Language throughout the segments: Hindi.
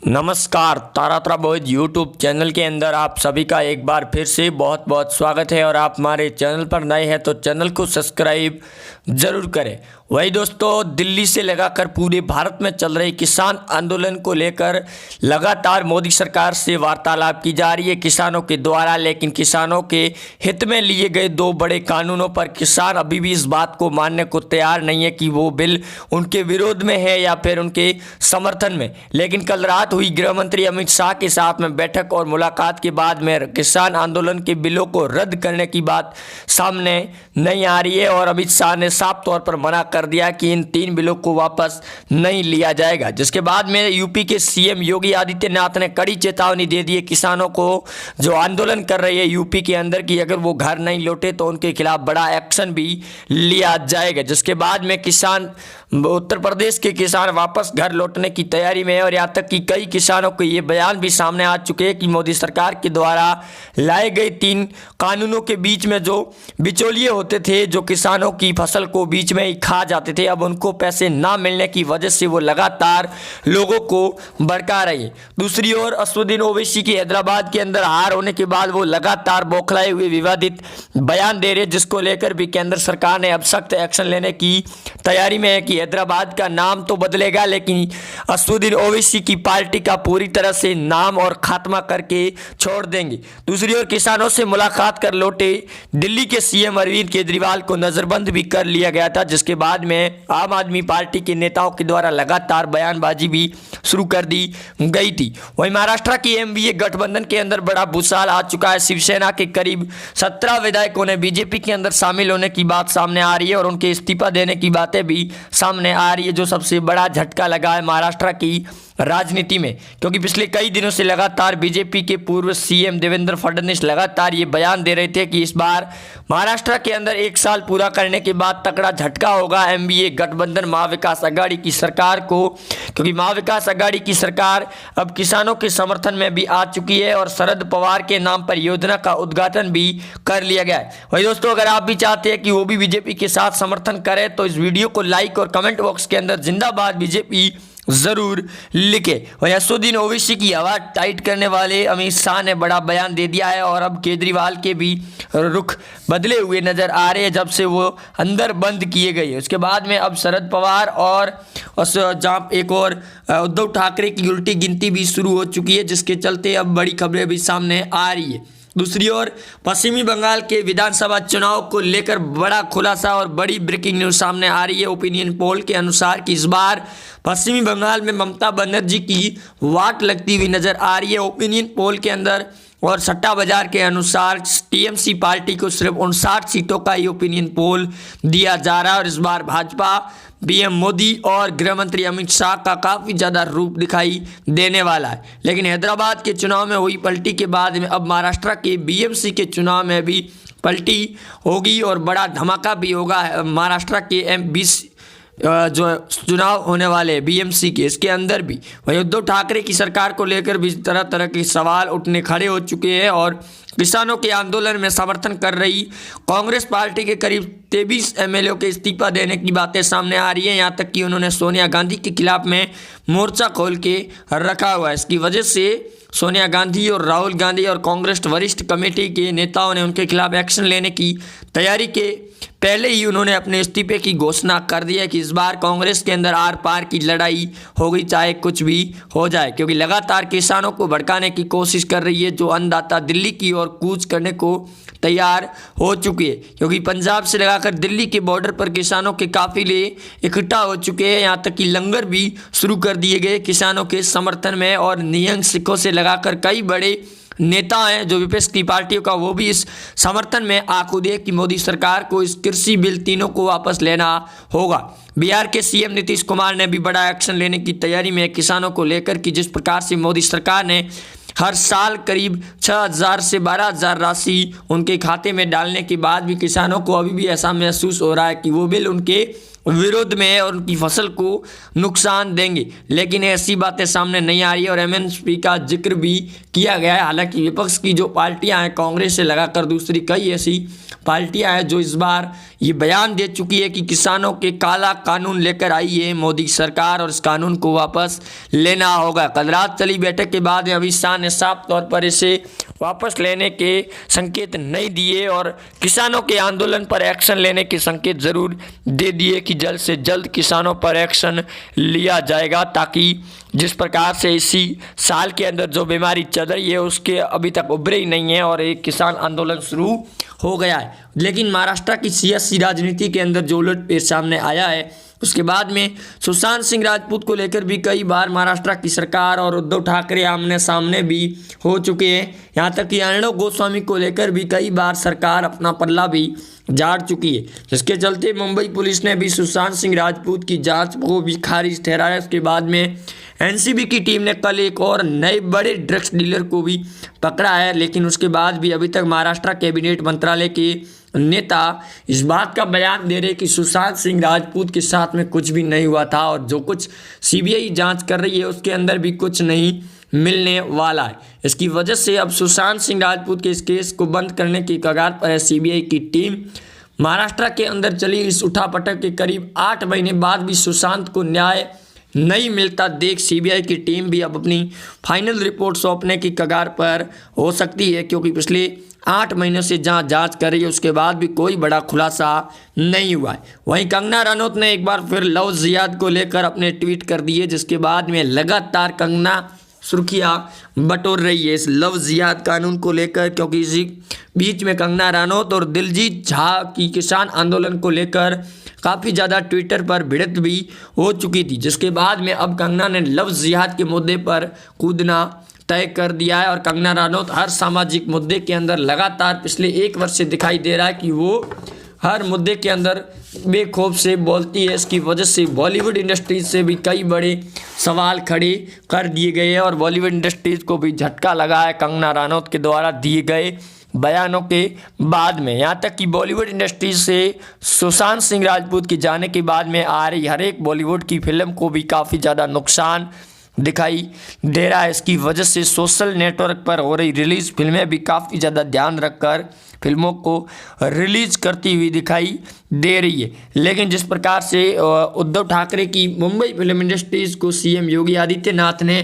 नमस्कार, तारातरा बॉयज यूट्यूब चैनल के अंदर आप सभी का एक बार फिर से बहुत बहुत स्वागत है। और आप हमारे चैनल पर नए हैं तो चैनल को सब्सक्राइब ज़रूर करें। वही दोस्तों, दिल्ली से लगाकर पूरे भारत में चल रहे किसान आंदोलन को लेकर लगातार मोदी सरकार से वार्तालाप की जा रही है किसानों के द्वारा। लेकिन किसानों के हित में लिए गए दो बड़े कानूनों पर किसान अभी भी इस बात को मानने को तैयार नहीं है कि वो बिल उनके विरोध में है या फिर उनके समर्थन में। लेकिन कल रात हुई गृह मंत्री अमित शाह के साथ में बैठक और मुलाकात के बाद में किसान आंदोलन के बिलों को रद्द करने की बात सामने नहीं आ रही है। और अमित शाह ने साफ तौर पर मना कर दिया कि इन 3 बिलों को वापस नहीं लिया जाएगा। जिसके बाद में यूपी के सीएम योगी आदित्यनाथ ने कड़ी चेतावनी दे दी है किसानों को जो आंदोलन कर रहे हैं यूपी के अंदर कि अगर वो घर नहीं लौटे तो उनके खिलाफ बड़ा एक्शन भी लिया जाएगा। जिसके बाद में किसान उत्तर प्रदेश के किसान वापस घर लौटने की तैयारी में है। और यहाँ तक कि कई किसानों के ये बयान भी सामने आ चुके हैं कि मोदी सरकार के द्वारा लाए गए 3 कानूनों के बीच में जो बिचौलिए होते थे, जो किसानों की फसल को बीच में ही खा जाते थे, अब उनको पैसे ना मिलने की वजह से वो लगातार लोगों को भड़का रही है। दूसरी ओर असदुद्दीन ओवैसी की हैदराबाद के अंदर हार होने के बाद वो लगातार बौखलाए हुए विवादित बयान दे रहे हैं, जिसको लेकर भी केंद्र सरकार ने अब सख्त एक्शन लेने की तैयारी में है कि हैदराबाद का नाम तो बदलेगा लेकिन असदुद्दीन ओवैसी की पार्टी का पूरी तरह से नाम और खात्मा करके छोड़ देंगे। दूसरी ओर किसानों से मुलाकात कर लौटे दिल्ली के सीएम अरविंद केजरीवाल को नजरबंद भी कर लिया गया था, जिसके बाद में आम आदमी पार्टी के नेताओं के द्वारा लगातार बयानबाजी भी शुरू कर दी गई थी। वहीं महाराष्ट्र की एमवीए गठबंधन के अंदर बड़ा भूसाल आ चुका है। शिवसेना के करीब 17 विधायकों ने बीजेपी के अंदर शामिल होने की बात सामने आ रही है और उनके इस्तीफा देने की बातें भी सामने आ रही है, जो सबसे बड़ा झटका लगा है महाराष्ट्र की राजनीति में। क्योंकि पिछले कई दिनों से लगातार बीजेपी के पूर्व सीएम देवेंद्र फडणवीस लगातार ये बयान दे रहे थे कि इस बार महाराष्ट्र के अंदर 1 साल पूरा करने के बाद तगड़ा झटका होगा एमवीए गठबंधन महाविकास आघाड़ी की सरकार को। क्योंकि महाविकास आघाड़ी की सरकार अब किसानों के समर्थन में भी आ चुकी है और शरद पवार के नाम पर योजना का उद्घाटन भी कर लिया गया है। वही दोस्तों, अगर आप भी चाहते हैं कि वो भी बीजेपी के साथ समर्थन करे तो इस वीडियो को लाइक और कमेंट बॉक्स के अंदर जिंदाबाद बीजेपी जरूर लिखे। वहीं असदुद्दीन ओवैसी की आवाज टाइट करने वाले अमित शाह ने बड़ा बयान दे दिया है और अब केजरीवाल के भी रुख बदले हुए नजर आ रहे हैं जब से वो अंदर बंद किए गए। उसके बाद में अब शरद पवार और जहाँ एक और उद्धव ठाकरे की उल्टी गिनती भी शुरू हो चुकी है, जिसके चलते अब बड़ी खबरें भी सामने आ रही है। दूसरी ओर पश्चिमी बंगाल के विधानसभा चुनाव को लेकर बड़ा खुलासा और बड़ी ब्रेकिंग न्यूज सामने आ रही है। ओपिनियन पोल के अनुसार कि इस बार पश्चिमी बंगाल में ममता बनर्जी की वाट लगती हुई नजर आ रही है। ओपिनियन पोल के अंदर और सट्टा बाजार के अनुसार टीएमसी पार्टी को सिर्फ 59 सीटों का ही ओपिनियन पोल दिया जा रहा है। और इस बार भाजपा पीएम मोदी और गृह मंत्री अमित शाह का काफ़ी ज़्यादा रूप दिखाई देने वाला है। लेकिन हैदराबाद के चुनाव में हुई पलटी के बाद में अब महाराष्ट्र के बीएमसी के चुनाव में भी पलटी होगी और बड़ा धमाका भी होगा महाराष्ट्र के जो चुनाव होने वाले हैं बीएमसी के, इसके अंदर भी। वहीं उद्धव ठाकरे की सरकार को लेकर भी तरह तरह के सवाल उठने खड़े हो चुके हैं और किसानों के आंदोलन में समर्थन कर रही कांग्रेस पार्टी के करीब 23 एमएलए के इस्तीफा देने की बातें सामने आ रही हैं। यहाँ तक कि उन्होंने सोनिया गांधी के खिलाफ में मोर्चा खोल के रखा हुआ है। इसकी वजह से सोनिया गांधी और राहुल गांधी और कांग्रेस वरिष्ठ कमेटी के नेताओं ने उनके खिलाफ एक्शन लेने की तैयारी के पहले ही उन्होंने अपने इस्तीफे की घोषणा कर दी है कि इस बार कांग्रेस के अंदर आर पार की लड़ाई होगी, चाहे कुछ भी हो जाए। क्योंकि लगातार किसानों को भड़काने की कोशिश कर रही है जो अन्नदाता दिल्ली की ओर कूच करने को तैयार हो चुकी है। क्योंकि पंजाब से लगाकर दिल्ली के बॉर्डर पर किसानों के काफिले इकट्ठा हो चुके हैं। यहाँ तक कि लंगर भी शुरू कर दिए गए किसानों के समर्थन में और निहंग सिखों से लगाकर कई बड़े नेता हैं जो विपक्ष की पार्टियों का, वो भी इस समर्थन में आकूदे कि मोदी सरकार को इस कृषि बिल तीनों को वापस लेना होगा। बिहार के सीएम नीतीश कुमार ने भी बड़ा एक्शन लेने की तैयारी में किसानों को लेकर कि जिस प्रकार से मोदी सरकार ने हर साल करीब 6,000 से 12,000 राशि उनके खाते में डालने के बाद भी किसानों को अभी भी ऐसा महसूस हो रहा है कि वो बिल उनके विरोध में है और उनकी फसल को नुकसान देंगे, लेकिन ऐसी बातें सामने नहीं आ रही है और एमएसपी का जिक्र भी किया गया है। हालांकि विपक्ष की जो पार्टियां हैं, कांग्रेस से लगाकर दूसरी कई ऐसी पार्टियां हैं जो इस बार ये बयान दे चुकी है कि किसानों के काला कानून लेकर आई है मोदी सरकार और इस कानून को वापस लेना होगा। कल रात चली बैठक के बाद अमित शाह ने साफ तौर पर इसे वापस लेने के संकेत नहीं दिए और किसानों के आंदोलन पर एक्शन लेने के संकेत जरूर दे दिए कि जल्द से जल्द किसानों पर एक्शन लिया जाएगा, ताकि जिस प्रकार से इसी साल के अंदर जो बीमारी चल रही है उसके अभी तक उभरे ही नहीं है और एक किसान आंदोलन शुरू हो गया है। लेकिन महाराष्ट्र की सियासी राजनीति के अंदर जो उलटफेर सामने आया है उसके बाद में सुशांत सिंह राजपूत को लेकर भी कई बार महाराष्ट्र की सरकार और उद्धव ठाकरे आमने सामने भी हो चुके हैं। यहाँ तक कि अर्णब गोस्वामी को लेकर भी कई बार सरकार अपना पल्ला भी झाड़ चुकी है, जिसके चलते मुंबई पुलिस ने भी सुशांत सिंह राजपूत की जांच को भी खारिज ठहराया। उसके बाद में एनसीबी की टीम ने कल एक और नए बड़े ड्रग्स डीलर को भी पकड़ा है, लेकिन उसके बाद भी अभी तक महाराष्ट्र कैबिनेट मंत्रालय के नेता इस बात का बयान दे रहे कि सुशांत सिंह राजपूत के साथ में कुछ भी नहीं हुआ था और जो कुछ सीबीआई जांच कर रही है उसके अंदर भी कुछ नहीं मिलने वाला है। इसकी वजह से अब सुशांत सिंह राजपूत के इस केस को बंद करने की कगार पर है सीबीआई की टीम। महाराष्ट्र के अंदर चली इस उठापटक के करीब 8 महीने बाद भी सुशांत को न्याय नहीं मिलता देख सीबीआई की टीम भी अब अपनी फाइनल रिपोर्ट सौंपने की कगार पर हो सकती है, क्योंकि पिछले 8 महीनों से जहां जांच कर रही है उसके बाद भी कोई बड़ा खुलासा नहीं हुआ है। वहीं कंगना रनौत ने एक बार फिर लव जिहाद को लेकर अपने ट्वीट कर दिए, जिसके बाद में लगातार कंगना सुर्खियां बटोर रही है इस लव जिहाद कानून को लेकर, क्योंकि इसी बीच में कंगना रनौत और दिलजीत झा की किसान आंदोलन को लेकर काफ़ी ज़्यादा ट्विटर पर भिड़ंत भी हो चुकी थी, जिसके बाद में अब कंगना ने लव जिहाद के मुद्दे पर कूदना तय कर दिया है। और कंगना रनौत हर सामाजिक मुद्दे के अंदर लगातार पिछले 1 वर्ष से दिखाई दे रहा है कि वो हर मुद्दे के अंदर बेखौफ से बोलती है। इसकी वजह से बॉलीवुड इंडस्ट्रीज से भी कई बड़े सवाल खड़े कर दिए गए हैं और बॉलीवुड इंडस्ट्रीज को भी झटका लगा है कंगना रनौत के द्वारा दिए गए बयानों के बाद में। यहाँ तक कि बॉलीवुड इंडस्ट्री से सुशांत सिंह राजपूत के जाने के बाद में आ रही हर एक बॉलीवुड की फिल्म को भी काफ़ी ज़्यादा नुकसान दिखाई दे रहा है। इसकी वजह से सोशल नेटवर्क पर हो रही रिलीज़ फिल्में भी काफ़ी ज़्यादा ध्यान रखकर फिल्मों को रिलीज करती हुई दिखाई दे रही है। लेकिन जिस प्रकार से उद्धव ठाकरे की मुंबई फिल्म इंडस्ट्रीज़ को सीएम योगी आदित्यनाथ ने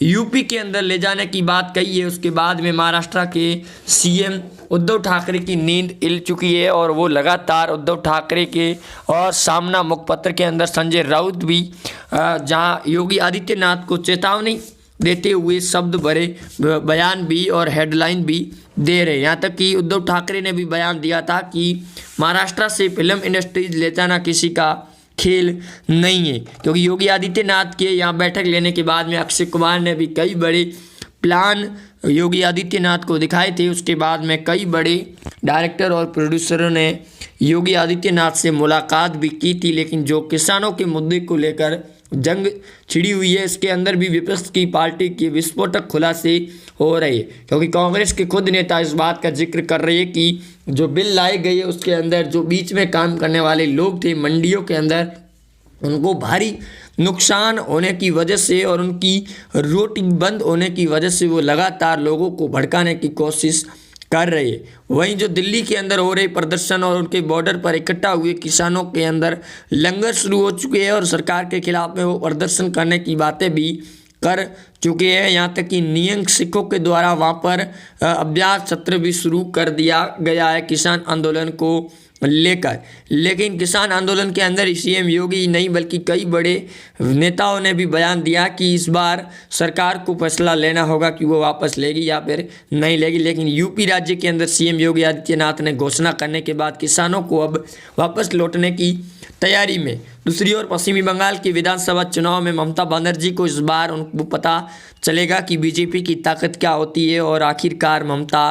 यूपी के अंदर ले जाने की बात कही है, उसके बाद में महाराष्ट्र के सीएम उद्धव ठाकरे की नींद हिल चुकी है और वो लगातार उद्धव ठाकरे के और सामना मुखपत्र के अंदर संजय राउत भी जहां योगी आदित्यनाथ को चेतावनी देते हुए शब्द भरे बयान भी और हेडलाइन भी दे रहे हैं। यहाँ तक कि उद्धव ठाकरे ने भी बयान दिया था कि महाराष्ट्र से फिल्म इंडस्ट्रीज ले जाना किसी का खेल नहीं है, क्योंकि योगी आदित्यनाथ के यहाँ बैठक लेने के बाद में अक्षय कुमार ने भी कई बड़े प्लान योगी आदित्यनाथ को दिखाए थे। उसके बाद में कई बड़े डायरेक्टर और प्रोड्यूसरों ने योगी आदित्यनाथ से मुलाकात भी की थी, लेकिन जो किसानों के मुद्दे को लेकर जंग छिड़ी हुई है इसके अंदर भी विपक्ष की पार्टी के विस्फोटक खुलासे हो रहे हैं, क्योंकि कांग्रेस के खुद नेता इस बात का जिक्र कर रहे हैं कि जो बिल लाई गई है उसके अंदर जो बीच में काम करने वाले लोग थे मंडियों के अंदर उनको भारी नुकसान होने की वजह से और उनकी रोटी बंद होने की वजह से वो लगातार लोगों को भड़काने की कोशिश कर रहे हैं। वहीं जो दिल्ली के अंदर हो रहे प्रदर्शन और उनके बॉर्डर पर इकट्ठा हुए किसानों के अंदर लंगर शुरू हो चुके हैं और सरकार के खिलाफ में वो प्रदर्शन करने की बातें भी कर चुके हैं। यहाँ तक कि नियंक सिखों के द्वारा वहाँ पर अभ्यास सत्र भी शुरू कर दिया गया है किसान आंदोलन को लेकर। लेकिन किसान आंदोलन के अंदर सीएम योगी नहीं बल्कि कई बड़े नेताओं ने भी बयान दिया कि इस बार सरकार को फैसला लेना होगा कि वो वापस लेगी या फिर नहीं लेगी। लेकिन यूपी राज्य के अंदर सीएम योगी आदित्यनाथ ने घोषणा करने के बाद किसानों को अब वापस लौटने की तैयारी में। दूसरी ओर पश्चिमी बंगाल के विधानसभा चुनाव में ममता बनर्जी को इस बार उनको पता चलेगा कि बीजेपी की ताकत क्या होती है और आखिरकार ममता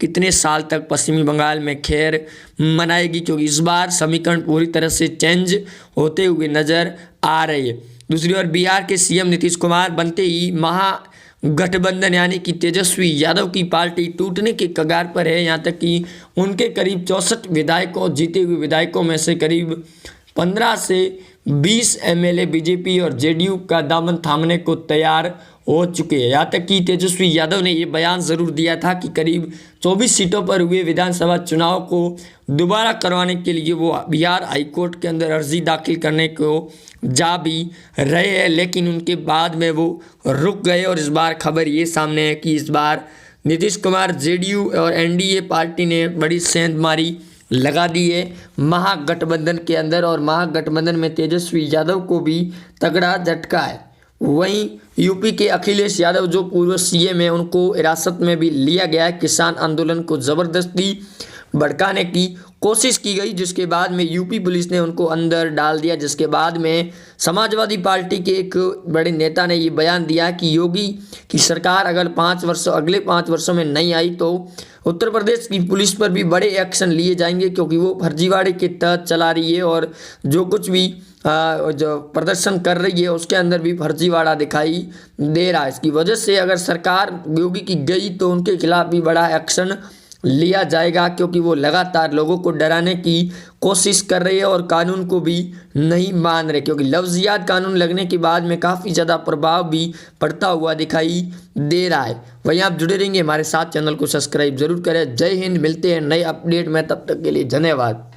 कितने साल तक पश्चिमी बंगाल में खैर मनाएगी, क्योंकि इस बार समीकरण पूरी तरह से चेंज होते हुए नजर आ रही है। दूसरी ओर बिहार के सीएम नीतीश कुमार बनते ही महागठबंधन यानी कि तेजस्वी यादव की पार्टी टूटने के कगार पर है। यहाँ तक कि उनके करीब 64 विधायकों जीते हुए विधायकों में से करीब 15 से 20 एमएलए बीजेपी और जेडीयू का दामन थामने को तैयार हो चुके हैं। यहाँ तक कि तेजस्वी यादव ने ये बयान ज़रूर दिया था कि करीब 24 सीटों पर हुए विधानसभा चुनाव को दोबारा करवाने के लिए वो बिहार हाईकोर्ट के अंदर अर्जी दाखिल करने को जा भी रहे हैं, लेकिन उनके बाद में वो रुक गए। और इस बार खबर ये सामने है कि इस बार नीतीश कुमार, जेडीयू और एनडीए पार्टी ने बड़ी सेंधमारी लगा दी है महागठबंधन के अंदर, और महागठबंधन में तेजस्वी यादव को भी तगड़ा झटका है। वहीं यूपी के अखिलेश यादव जो पूर्व सीएम है, उनको हिरासत में भी लिया गया है। किसान आंदोलन को ज़बरदस्ती भड़काने की कोशिश की गई, जिसके बाद में यूपी पुलिस ने उनको अंदर डाल दिया। जिसके बाद में समाजवादी पार्टी के एक बड़े नेता ने ये बयान दिया कि योगी की सरकार अगर अगले 5 वर्षों में नहीं आई तो उत्तर प्रदेश की पुलिस पर भी बड़े एक्शन लिए जाएंगे, क्योंकि वो फर्जीवाड़े के तहत चला रही है और जो कुछ भी जो प्रदर्शन कर रही है उसके अंदर भी फर्जीवाड़ा दिखाई दे रहा है। इसकी वजह से अगर सरकार योगी की गई तो उनके खिलाफ भी बड़ा एक्शन लिया जाएगा, क्योंकि वो लगातार लोगों को डराने की कोशिश कर रही है और कानून को भी नहीं मान रहे, क्योंकि लफ्जियात कानून लगने के बाद में काफ़ी ज़्यादा प्रभाव भी पड़ता हुआ दिखाई दे रहा है। वहीं आप जुड़े रहेंगे हमारे साथ, चैनल को सब्सक्राइब जरूर करें। जय हिंद, मिलते हैं नए अपडेट में, तब तक के लिए धन्यवाद।